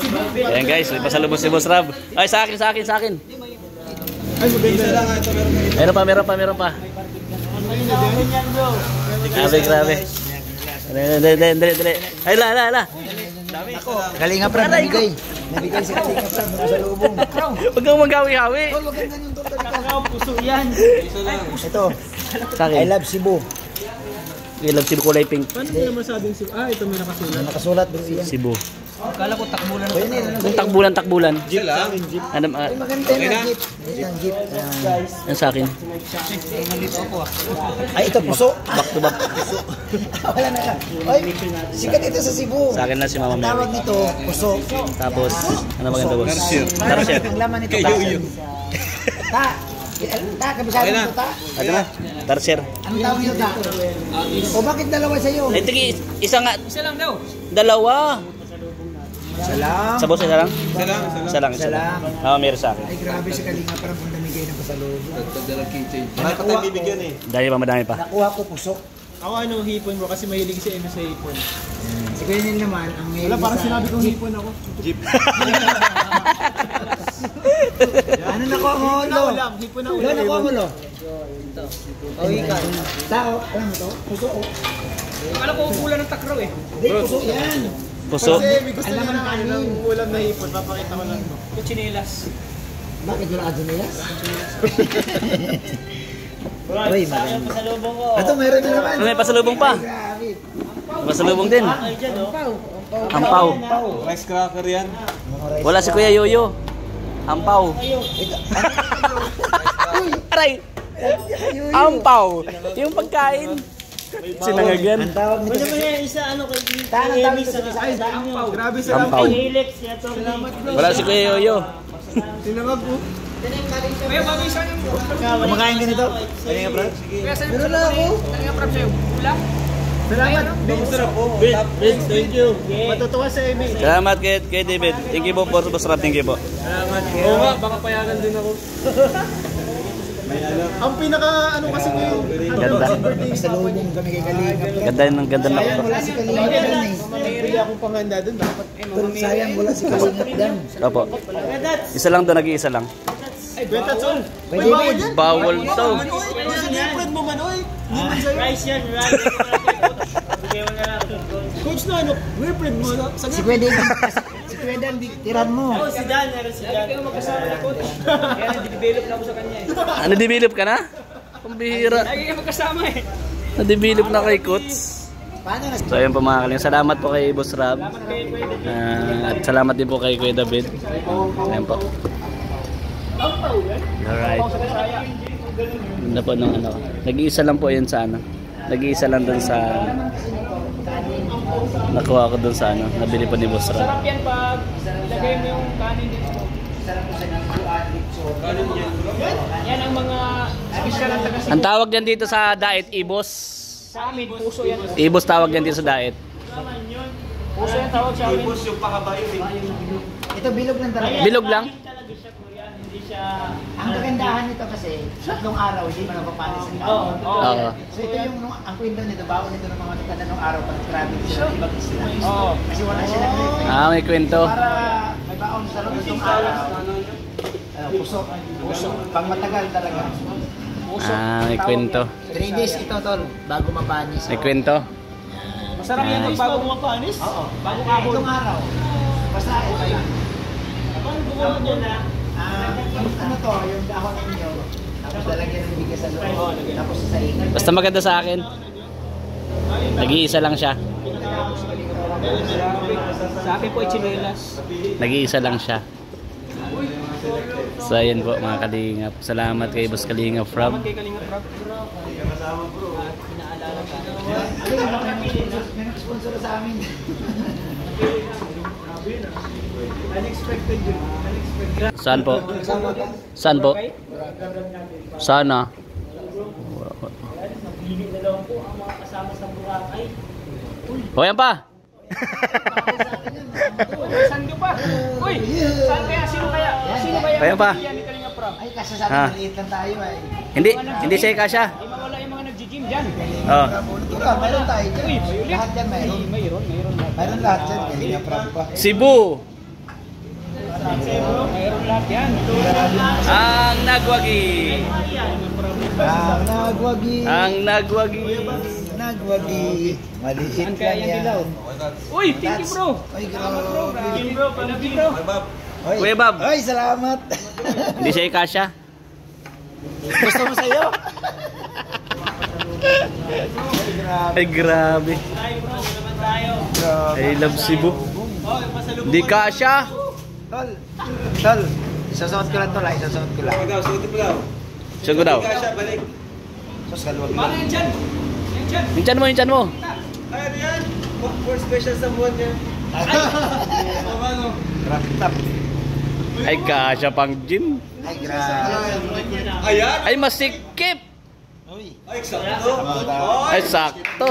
Ayan guys, may pasalubong si Boss Rob. Ay, sa akin. Ay, maganda. Meron pa. Grabe. Dali. Ay, la. Kalinga Prab, nabigay si Kalinga Prab sa lubong. Huwag kang magawi-hawi. Huwag ganyan yung torta ka. Puso yan. Ito, Sa akin. I love Cebu. I love Cebu kulay pink. Paano mo naman sabing Cebu? Ah, ito may nakasulat. Nakasulat bro yan. Cebu. Kala ko takbulan. Kung takbulan. Jeep lang. Ano, Maganda yung jeep. Yung jeep. yan sa akin. Nalito ako ah. Ay, ito puso. Back to back. Wala na lang. Ay, sikat ito sa Cebu. Sa akin na si Mama Ang tawag Mary. nito, puso. Tapos, ano maganda boss? Tarsier. Ang laman nito, kabisado nito, ta. Ano na? Tarsier. Anong tawag nito, ta? O bakit dalawa sa'yo? Ay, tigi, isa nga. Isa lang daw. Dalawa. Salam. Sa boss, isa lang? Isa lang. Meron sa akin. Ay, grabe si Kalinga Prab ang namigay ng pasalubong. Madami pa. Nakuha ko puso. Ako ano, hipon bro kasi mahilig si Eno sa hipon. Si Kuya Nil naman, ang may... Wala, parang sinabi kong hipon ako. Jeep. Ano nakuha mo, Hipon na Lo? ulam, hipon na Lo, ulam. nakuha mo, Lo? Pawikan. Tao, alam mo to? Puso, oh. Akala ko ulan ng takraw eh. Hindi, puso yan. Puso. Kasi may gusto Alam niya mo ng na ano kanin. ng ulam na hipon, papakita ko lang. Kuchinelas. Bakit wala ka nila? Uy, maganda. Ito, meron na naman. May pasalubong pa. Grabe. Pasalubong din. Ampaw. Rice cracker yan. Wala si Kuya Yoyo. Ampaw. Aray. Ampaw. Yung pagkain. Sinangagan. Ang tawag nito. Isa ano kay Tanang tawag nito sa Ay, isa. ampaw. Grabe sa Ampaw. Helix ya to. Salamat bro. Wala si Kuya Yoyo. Sinangag po. Kuya, bagay sa yung Kumakain ka nito? Sige. Kuya, sa'yo. Meron na ako. Talaga prap sa'yo. Ulam? Salamat. Masarap po. Thank you. Matutuwa sa Amy. Salamat kay David. Thank you po for Boss Rob. Thank you po. Salamat. Oo nga, baka payagan din ako. Ang pinaka ano kasi ko yung Ganda. Pasalubong kami kay Kalinga Prab. Ganda na Sayang po. wala si Kalinga dyan eh. Bili akong panghanda dun dapat. Pero sayang wala si Kalinga dyan. Opo. Isa lang doon, nag-iisa lang. Ay, beta tol. Pwede bawal din. yan. Bawal to. Friend mo man, oy. Di man sa'yo. Rice yan. Bigay mo na lang. Coach na ano, friend mo. Si Kuya David, si Kuya David, tiran mo. Oh, si Dan. Meron si Dan. Kayo magkasama na coach. Kaya nag-develop na ako sa kanya eh. Na-develop ka na? Pambihira. Lagi kayo magkasama eh. Na-develop na kay Coach. Paano na? So ayun po mga kaling. Salamat po kay Boss Rob. At salamat din po kay Kuya David. Ayun po. Alright. Ganda po ng ano. Nag-iisa lang po yun sa ano. Nag-iisa lang dun sa nakuha ko dun sa ano. Nabili po ni Boss Rob. Sarap yan pag ilagay mo yung kanin dito. Yan ang mga special ang taga Ang tawag yan dito sa diet, Ibos. sa amin. Puso yan. Ibos tawag yan dito sa diet. Puso yan tawag sa amin. Ito bilog lang talaga. Bilog lang? Talaga siya Korean. Hindi siya... Ang kagandahan nito kasi, tatlong araw, hindi mo napapanis ang tao. Oo. So ito yung, ang kwento nito, baon nito ng mga tanda ng araw pag travel sila ng ibang isla. Oo. Kasi wala silang record. Ah, may kwento. Para may baon sa loob ng araw. Puso. Puso. Pang matagal talaga. Ah, may kwento. 3 days ito, tol, bago mapanis. May kwento. Masarap yan pag bago mapanis. Oo. Bago kahon. Itong araw. Basta ito yun. Ang gumawa niya na. Ano to, yung dahon ninyo. Tapos lalagyan ng bigas sa loob. Tapos sa ingat. Basta maganda sa akin. Nag-iisa lang siya. Sa akin po ay chinelas. Nag-iisa lang siya. So ayun po mga kalingap. Salamat kay Boss Kalingap Rob. Kay Kalinga Prab. Ano yung may nag-sponsor sa amin? Unexpected yun. Unexpected. Saan po? Saan po? Sana. Hindi na lang po ang mga kasama sa Boracay. O yan pa. Saan ka pa? Uy! Saan kaya? Sino kaya? Sino kaya? Ayan pa. Ni Kalinga Prab? Ay, kasi sabi Ha? maliit lang tayo ay. Hindi siya kasya. Ay mawala yung mga nag-gym dyan. Oh. Ika, mayroon tayo dyan. Uy, mayroon. Lahat dyan mayroon. Mayroon lahat. Mayroon lahat dyan. Kalinga Prab pa. Cebu. Mayroon lahat yan. Ang nagwagi. Ang nagwagi. Ang nagwagi. Nagwagi. Maliit Saan kaya lang yan yan. dilaw? Uy, thank you bro. Ay, grabe. Thank you bro. Love you bro. Ay, Kuya Bob. Ay, salamat. Hindi siya ikasya. Gusto mo sa'yo? Ay, grabe. I love Cebu. Hindi kasya. Tol. Tol. Isasuot ko lang to, like. Isasuot ko lang. Siya ko daw. Sos, kaluwag Paano lang. yan dyan? Yan dyan. Yung chan mo, yung chan mo. Ay, ano yan? For special someone yan. Traffic top. Ay, kasya pang gym. Ay, grabe. Ayan. Ay, masikip. Uy. Ay, eksakto. Ay, sakto.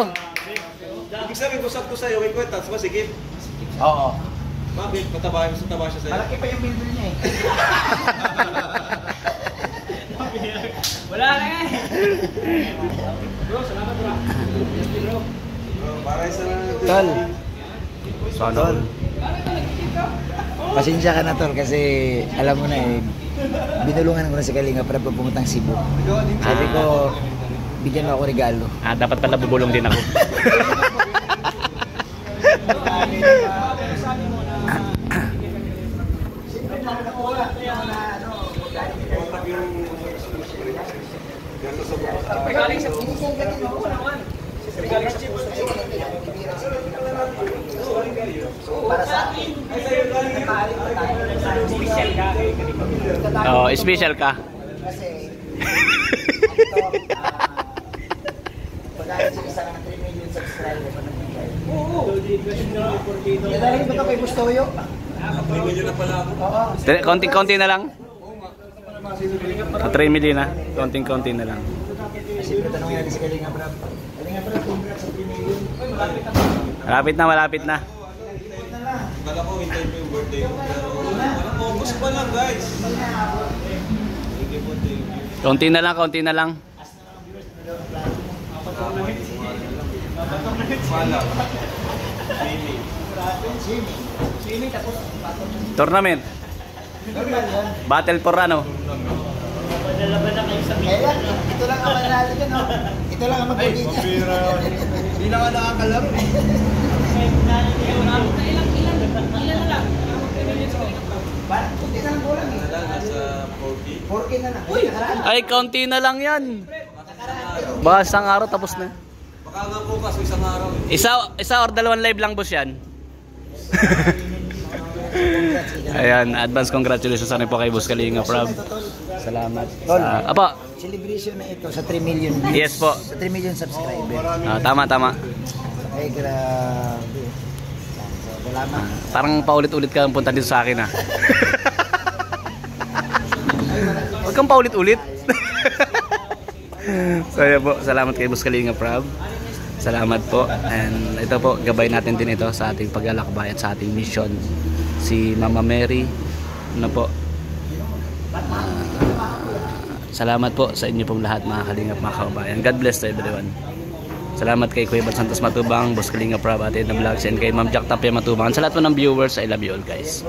Ibig sabihin ko sakto sa'yo, may kwenta, mas masigip. Oo. Bakit? Mataba siya sa'yo. Malaki pa yung bilbil niya eh. Wala na yan. Bro, salamat bro. Bro. Para sa Tol. Sana. Tol. Pasensya ka na tol kasi alam mo na eh. Binulungan ko na si Kalinga para pumutang Cebu. Sabi ko, bigyan mo ako regalo. Dapat pala bubulong din ako. Regaling sa regaling sa Cebu. Para sa akin. Special ka. Oh, special ka. Kasi, ito, pagkain sa isa ng 3 million subscriber pa nagbigay. Oo. Dahil ba ito kay Bustoyo? 3 million na pala ako. Oo. Konting-konti na lang. 3 million na. Konting-konti na lang. Siyempre tanongin natin si Kalinga Brad. Kalinga Brad, congrats sa 3 million. Malapit na, malapit na. Kala ko, hintayin mo yung birthday ko. Pero walang focus pa lang, guys. Thank you po, thank you. Konti na lang, konti na lang. Pala. Tournament. Normal yan. Battle for ano? Kaya, ito lang ang manalo dyan, no? Ito lang ang magbibigyan. Hindi na ka nakakalaro. Ilan na lang? Kunti na lang kulang eh. Nasa 40. 4K na lang. Uy! Nakaraan. Ay, konti na lang yan. Baka isang araw tapos na. Baka nga bukas, isang araw. Isa or dalawang live lang boss yan. Ayan, advance congratulations sa po kay Boss Kalinga Prab. Salamat. Tol. Apa? Celebration na ito sa 3 million views. Yes po. Sa 3 million subscriber. Tama, tama. Ay, grabe. So, salamat. Parang paulit-ulit ka ang punta dito sa akin ha. Huwag kang paulit-ulit. So yun po, salamat kay Boss Kalinga Prab. Salamat po. And ito po, gabay natin din ito sa ating paglalakbay at sa ating mission. Si Mama Mary. Ano po? Salamat po sa inyo pong lahat mga kalingap, mga kababayan. God bless to everyone. Salamat kay Kuya Bal Santos Matubang, Boss Kalinga Prab, Ate Edna Vlogs, and kay Ma'am Jack Tapia Matubang. Sa lahat po ng viewers, I love you all guys.